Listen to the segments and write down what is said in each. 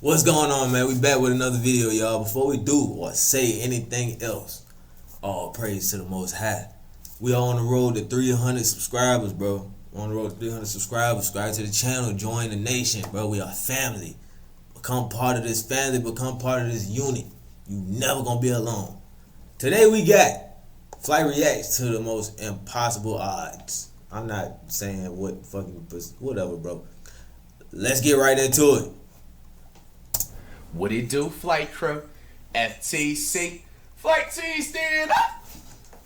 What's going on, man? We back with another video, y'all. Before we do or say anything else, all praise to the Most High. We are on the road to 300 subscribers, bro. We're on the road to 300 subscribers. Subscribe to the channel. Join the nation, bro. We are family. Become part of this family. Become part of this unit. You never gonna be alone. Today we got Flight reacts to the most impossible odds. I'm not saying what fucking whatever, bro. Let's get right into it. What it do, flight crew? FTC. Flight T, stand up!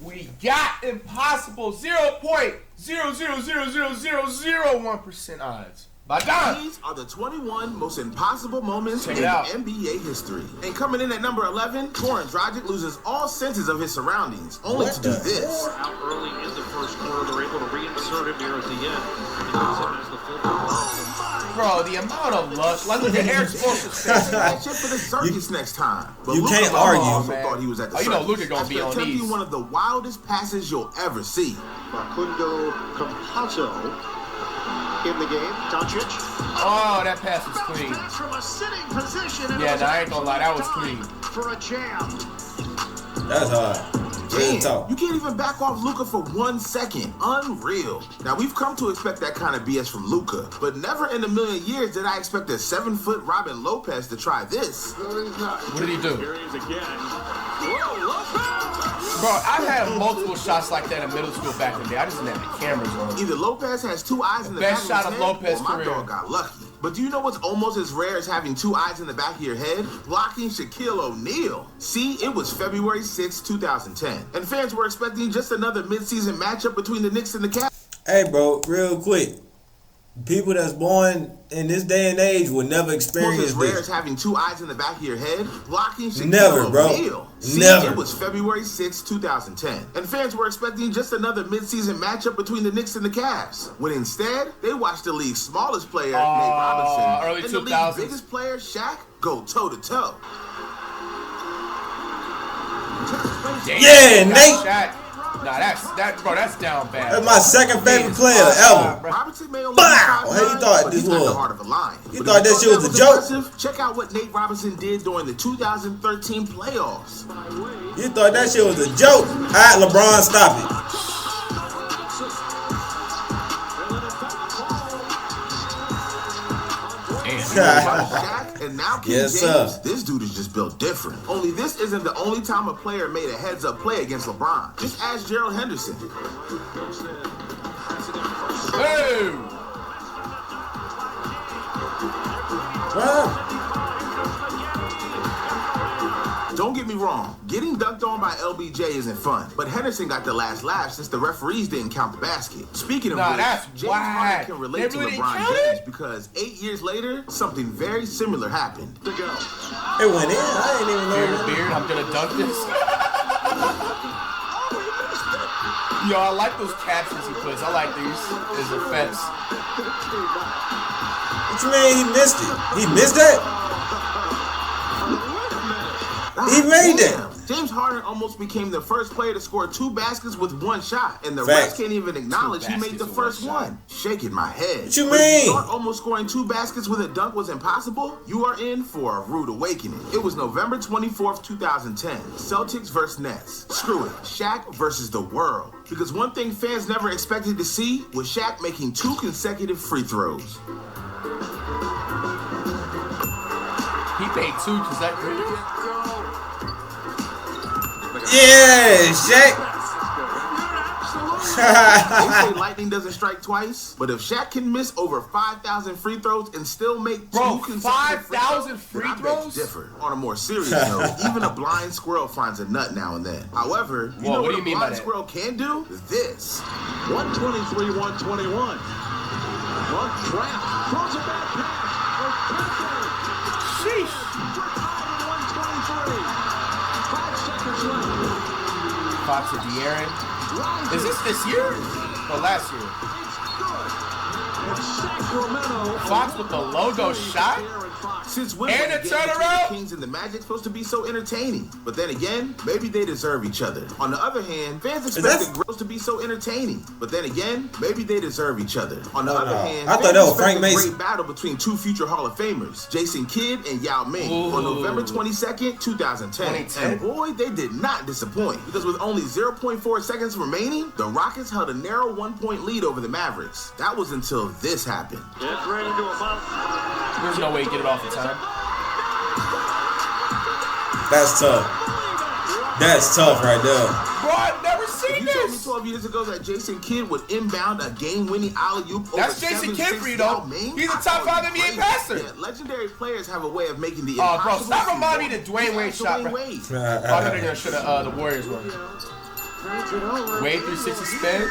We got impossible 0.0000001% odds. By Don. These are the 21 most impossible moments in out. NBA history. And coming in at number 11, Goran Dragic loses all senses of his surroundings, only to do this. Out early in the first quarter, they're able to reinsert him here at the end. He goes in as the fullback. Bro, the amount of luck. Like, look at Eric Spoelstra's face. Check for the circus next time. But You Luka can't also argue. thought he was at the Oh, you know circus. Luka gonna After be on attempting these. one of the wildest passes you'll ever see. Facundo Campazzo in the game. Doncic. Oh, that pass was clean. From a sitting position. Yeah, nah, I ain't gonna lie, that was clean. For a jam. That's hard. Real Damn, talk. you can't even back off Luka for 1 second. Unreal. Now, we've come to expect that kind of BS from Luka, but never in a million years did I expect a 7-foot Robin Lopez to try this. What did he do? Here he is again. Whoa, Lopez! Bro, I've had multiple shots like that in middle school back in the day. I just didn't have the cameras on. Either Lopez has 2 eyes in the Best back shot of of his head, Lopez's or my career. dog got lucky. But do you know what's almost as rare as having 2 eyes in the back of your head? Blocking Shaquille O'Neal. See, it was February 6, 2010, and fans were expecting just another midseason matchup between the Knicks and the Cavs. Hey, bro, real quick. People that's born in this day and age will never Almost experience as rare as this. having 2 eyes in the back of your head, blocking Shaquille Never, bro. O'Neal. See, Never. it was February 6, 2010, and fans were expecting just another midseason matchup between the Knicks and the Cavs, when instead, they watched the league's smallest player, Nate Robinson, early and the 2000s. league's biggest player, Shaq, go toe-to-toe. Damn, Yeah, that Nate. shot. Nah, that's down bad. That's my second favorite player ever. Robinson may only Bow! be 5'9", Hey, you thought but this he's got was- the heart of a lion. you But thought if that shit was a joke? impressive, check out what Nate Robinson did during the 2013 playoffs. You thought that shit was a joke. All right, LeBron, stop it. Shaq, and now King Yes, James, sir. this dude is just built different. Only this isn't the only time a player made a heads-up play against LeBron. Just ask Gerald Henderson. Hey! Wow. Don't get me wrong, getting dunked on by LBJ isn't fun, but Henderson got the last laugh since the referees didn't count the basket. Speaking of Nah, which, that's James Harden whack. can relate They to really LeBron count James it? because 8 years later, something very similar happened. To go. It went in. I didn't even know. Beard, I'm gonna dunk this. Yo, I like those captions he puts. I like these as effects. What you mean he missed it? He missed that? He made that. James Harden almost became the first player to score 2 baskets with 1 shot, and the Facts. refs can't even acknowledge he made the baskets with first 1 shot. one. Shaking my head. What you But if mean? you thought almost scoring 2 baskets with a dunk was impossible? You are in for a rude awakening. It was November 24th, 2010. Celtics versus Nets. Screw it. Shaq versus the world. Because one thing fans never expected to see was Shaq making 2 consecutive free throws. He paid 2 consecutive. Yeah, Shaq. They say lightning doesn't strike twice, but if Shaq can miss over 5,000 free throws and still make 2 Bro, consecutive 5,000 free free throws, then I beg throws? to differ. On a more serious note, even a blind squirrel finds a nut now and then. However, you Whoa, know what what do you a mean by blind that? squirrel can do? This. 123-121. One trap. Throws a bad pass. Sheesh. We're tied at 123. 5 seconds left. Fox and De'Aaron. Is this year? Or last year? It's Sacramento. Fox with the logo shot? De'Aaron Fox Since when And were the the games between turnaround? the Kings and the Magic supposed to be so entertaining? But then again, maybe they deserve each other. On the other hand, fans expected girls to be so entertaining. But then again, maybe they deserve each other. On the other hand, I thought fans that was expect Frank a Mason. great battle between two future Hall of Famers, Jason Kidd and Yao Ming, on November 22nd, 2010. And boy, they did not disappoint. Because with only 0.4 seconds remaining, the Rockets held a narrow 1-point lead over the Mavericks. That was until this happened. It's ready to about. There's no way you get it off in time. That's tough. That's tough right there. Bro, I've never seen You told me this. 12 years ago that Jason Kidd would inbound a game-winning alley-oop over That's Jason 7'6" Kidd for you, though. Yao Ming? He's a I top thought 5 it was NBA crazy. passer. Yeah, legendary players have a way of making the Bro, impossible stop seem reminding me more- the Dwayne Wade shot, bro. Wade. Oh, no, they should have the Warriors won. Wade 360 spin.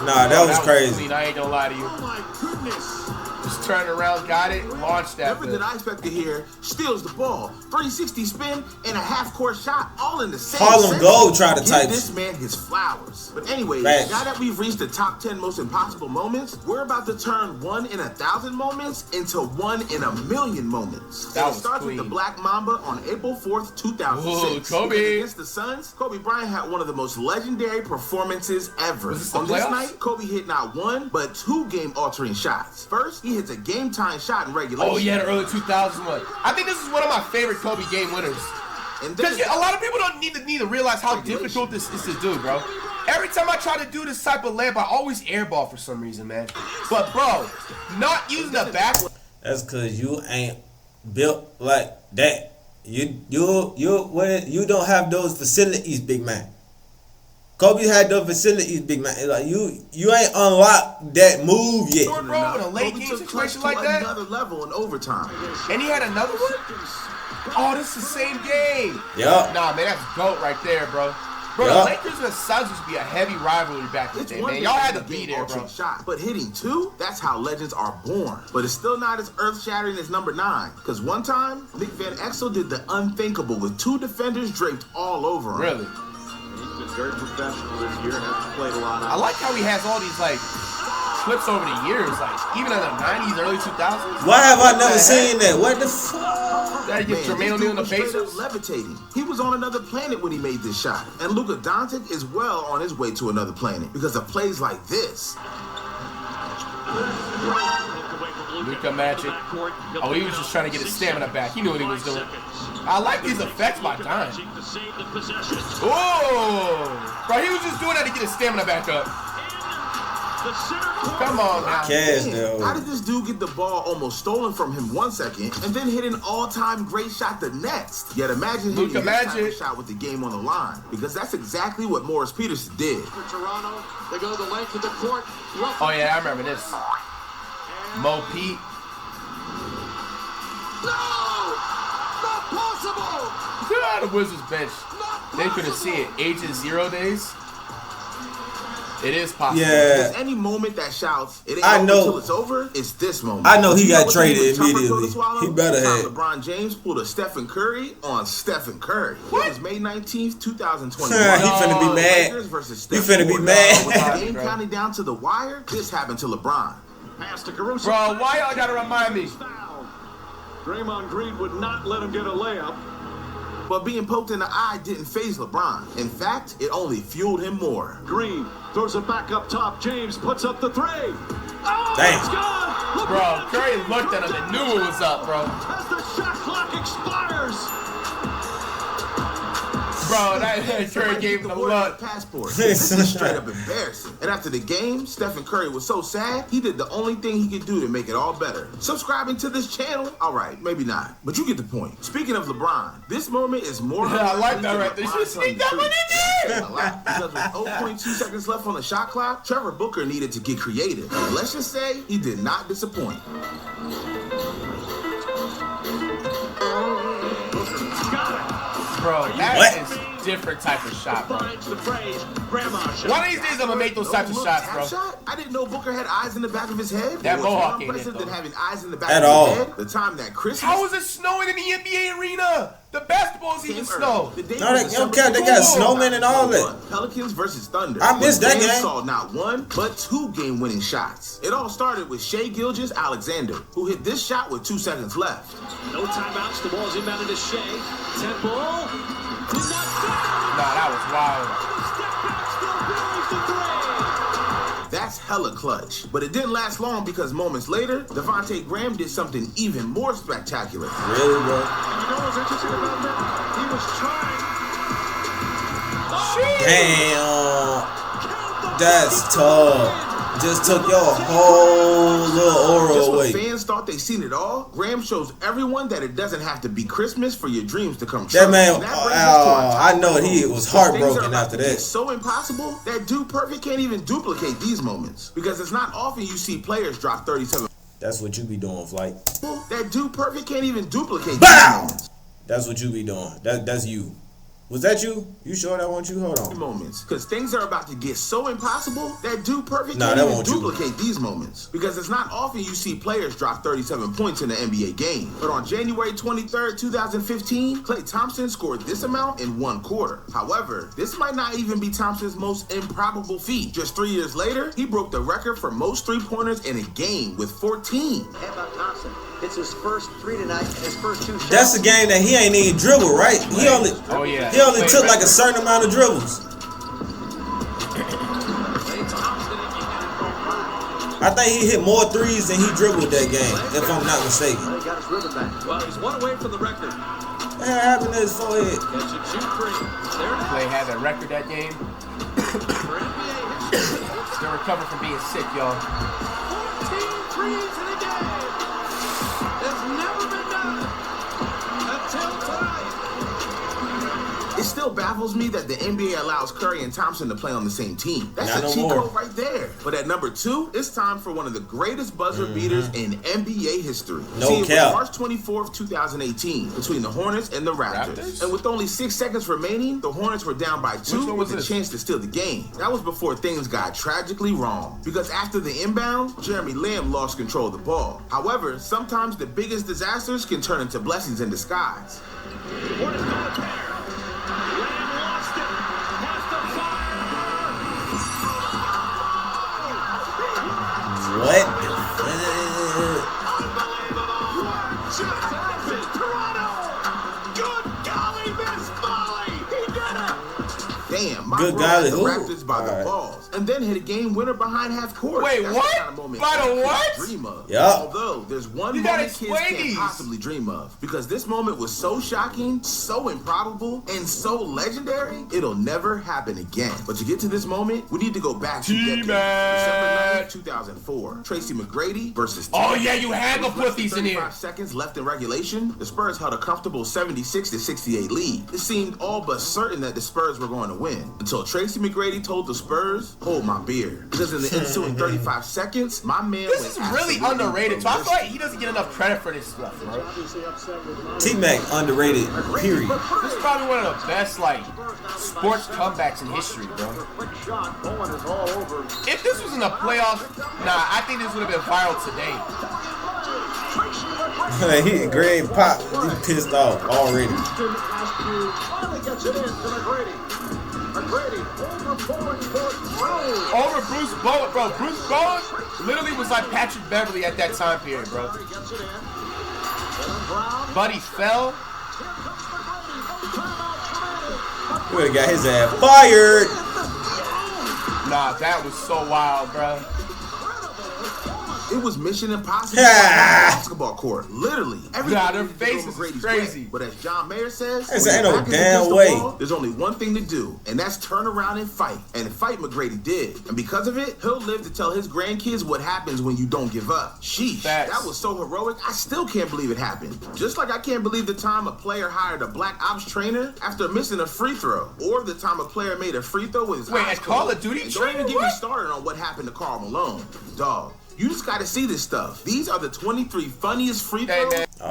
Nah, that was crazy. Clean. I ain't gonna lie to you. Oh my goodness. Just turned around, got it, launched that. Different than I expected here, steals the ball, 360 spin, and a half-court shot, all in the same Harlem sentence. Gold tried to Give type this man his flowers. But anyway, Facts. now that we've reached the top 10 most impossible moments, we're about to turn 1 in 1,000 moments into 1 in 1,000,000 moments. That And was it starts clean. with the Black Mamba on April 4th, 2006. Whoa, Kobe. Because against the Suns, Kobe Bryant had one of the most legendary performances ever. Was this the On this playoffs? night, Kobe hit not 1, but 2 game-altering shots. First, he hits a game-tying shot in regulation. Oh yeah, the early 2000s one. I think this is one of my favorite Kobe game winners. And then Because a lot of people don't need to realize how difficult this is to do, bro. Every time I try to do this type of layup, I always airball for some reason, man. But bro, not using the back. That's cause you ain't built like that. You don't have those facilities, big man. Kobe had those facilities, big man. Like you ain't unlocked that move yet. Short bro in a late Kobe game took clutch situation to like that. another level in overtime. And he had another one? Oh, this is the same game. Yup. Nah, man, that's GOAT right there, bro. Bro, Yup. the Lakers and the Suns used to be a heavy rivalry back in the It's day, one man. thing Y'all to had to hit a be there, bro. game-altering shot, but hitting 2, that's how legends are born. But it's still not as earth-shattering as number 9. Because one time, Nick Van Exel did the unthinkable with 2 defenders draped all over him. Really? He's been very professional this year. Hasn't played a lot. I like how he has all these, like, clips over the years, like, even in the 90s, early 2000s. Why have I never the seen that? What the fuck? That Man, gets Jermaine this O'Neal in dude the was straight up Pacers. levitating. He was on another planet when he made this shot. And Luka Doncic is well on his way to another planet because of plays like this. Luka Magic. Oh, he was just trying to get his stamina back. He knew what he was doing. I like these effects by Don. Oh! Bro, he was just doing that to get his stamina back up. Come on now. Cash Man, though. how did this dude get the ball almost stolen from him 1 second and then hit an all-time great shot the next? Yet imagine hitting Luka this type of Magic. shot with the game on the line, because that's exactly what Morris Peterson did. For Toronto, they go the length of the court. Oh, yeah, I remember this. Mo Pete. No! Not possible! Yeah, the Wizards bench. They couldn't see it. Agent 0 days. It is possible. Yeah. Because any moment that shouts, it ain't I over know. until it's over, it's this moment. I know he You got what traded the tougher pill to immediately. swallow? He better It's how had. LeBron James pulled a Stephen Curry on Stephen Curry. What? It was May 19th, 2021. He finna be mad. Lakers versus He Steph finna be Curry. mad. With the game counting down to the wire, this happened to LeBron. Pass to Caruso. Bro, why y'all gotta remind me? Foul. Draymond Green would not let him get a layup. But being poked in the eye didn't faze LeBron. In fact, it only fueled him more. Green throws it back up top. James puts up the 3. Oh, Damn. it's gone! Bro, Curry looked at him and knew it was up, bro. As the shot clock expires. Bro, that Curry gave him the look. Passport. This is straight up embarrassing. And after the game, Stephen Curry was so sad, he did the only thing he could do to make it all better. Subscribing to this channel? All right, maybe not, but you get the point. Speaking of LeBron, this moment is more. Yeah, I like that unlikely right there. than You should sneak that one in there. A lot, because with 0.2 seconds left on the shot clock, Trevor Booker needed to get creative. And let's just say he did not disappoint. Bro, that What? is different type of shot, bro. Finds the phrase, grandma shot. One of these days, I'm gonna make those types of shots, bro. Shot? I didn't know Booker had eyes in the back of his head. That What's mohawk more ain't it, impressive than though. having eyes in the back At of all. his head? The time that Christmas How is it snowing in the NBA arena? The basketball's even came snow. early. The day No, was they December got 24th, snowmen and all that. Pelicans versus Thunder. I missed that Fans game. saw not one, but 2 game-winning shots. It all started with Shai Gilgeous-Alexander, who hit this shot with 2 seconds left. No timeouts. The ball's inbounded to Shea. Temple. Did not foul. Nah, that was wild. Step back, still buries the 3. That's hella clutch. But it didn't last long because moments later, Devontae Graham did something even more spectacular. Really, bro? You know what's interesting about that? He was trying. Damn. That's tough. Just took your whole little aura Just when away. fans thought they seen it all, Graham shows everyone that it doesn't have to be Christmas for your dreams to come true. That man, And that brings us to our top I know he goal. was Things are heartbroken about after to get that. so impossible that Dude Perfect can't even duplicate these moments because it's not often you see players drop 37. That's what you be doing, Flight. That Dude Perfect can't even duplicate Bow! these moments. That's what you be doing. That's you. Was that you? You sure that wasn't you? Hold on. Moments, because things are about to get so impossible that Dude Perfect Nah, can't that even won't you. duplicate these moments because it's not often you see players drop 37 points in an NBA game. But on January 23rd, 2015, Klay Thompson scored this amount in 1 quarter. However, this might not even be Thompson's most improbable feat. Just 3 years later, he broke the record for most 3-pointers in a game with 14. How about Thompson? It's his first 3 tonight and his first 2 shots. That's the game that he ain't even dribble, right? He only Oh, yeah. he only Wait, took wait. like a certain amount of dribbles. I think he hit more threes than he dribbled that game, if I'm not mistaken. Well, he got his rhythm back. Well, he's 1 away from the record. What happened to his forehead? Catch and shoot 3. There it is. Clay had that record that game. For NBA history. Still recovering from being sick, y'all. 14 threes in a game. It's never been done until tonight. It still baffles me that the NBA allows Curry and Thompson to play on the same team. That's Not a no cheat more. code right there. But at number 2, it's time for one of the greatest buzzer beaters in NBA history. No See, it cap. was March 24th, 2018, between the Hornets and the Raptors. Raptors? And with only 6 seconds remaining, the Hornets were down by 2 one with was a this? chance to steal the game. That was before things got tragically wrong. Because after the inbound, Jeremy Lamb lost control of the ball. However, sometimes the biggest disasters can turn into blessings in disguise. Hornets go to pair. Lamb lost it. Has to fire. What? Just happened. Toronto. Good golly, Miss Molly. He did it. Damn, my Good bro golly, had the who? Raptors by the Alright. balls, and then hit a game winner behind half court. Wait, That's what? the kind of moment By the kids can't what? Dream of. Yeah. Although there's one You gotta moment kids explain can't these. possibly dream of, because this moment was so shocking, so improbable, and so legendary, it'll never happen again. But to get to this moment, we need to go back to decades. December 9th, 2004. Tracy McGrady versus. Oh, yeah, you had to With put less than these in 35 here. seconds left in regulation, the Spurs held a comfortable 76-68 lead. It seemed all but certain that the Spurs were going to win until Tracy McGrady told the Spurs, "Hold my beer," because in the ensuing 35 seconds, my man This went is really absolutely underrated. So I feel ballistic. like he doesn't get enough credit for this stuff, bro. T-Mac underrated, period. This is probably one of the best, like, sports comebacks in history, bro. Quick shot. Bowen is all over. If this was in the playoffs, nah, I think this would have been viral today. He Greg Pop, he pissed off already. Finally gets it in to McGrady. McGrady over Bowen for throw. Over Bruce Bowen, bro. Bruce Bowen literally was like Patrick Beverly at that time period, bro. Gets it in. Jalen Brown. Buddy fell. He would have got his ass fired. Nah, that was so wild, bro. It was mission impossible on a basketball court. Literally. Everything Nah, their needed to go faces is McGrady's crazy. way. But as John Mayer says, Ain't when your no back is damn against the way. wall, there's only one thing to do, and that's turn around and fight. And fight McGrady did. And because of it, he'll live to tell his grandkids what happens when you don't give up. Sheesh, Facts. that was so heroic, I still can't believe it happened. Just like I can't believe the time a player hired a black ops trainer after missing a free throw, or the time a player made a free throw with his Wait, eyes a Call closed. of Duty And don't even trainer? get me What? started on what happened to Karl Malone. Dog, you just gotta see this stuff. These are the 23 funniest free Hey, throws. man. You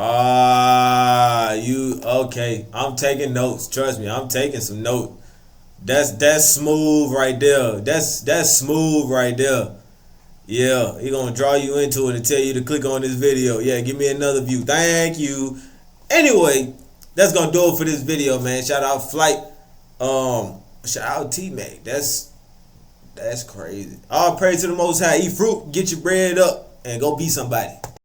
okay? I'm taking notes. Trust me, I'm taking some notes. That's smooth right there. That's smooth right there. Yeah, he gonna draw you into it and tell you to click on this video. Yeah, give me another view. Thank you. Anyway, that's gonna do it for this video, man. Shout out Flight. Shout out T-Mac. That's crazy. All praise to the Most High. Eat fruit, get your bread up, and go be somebody.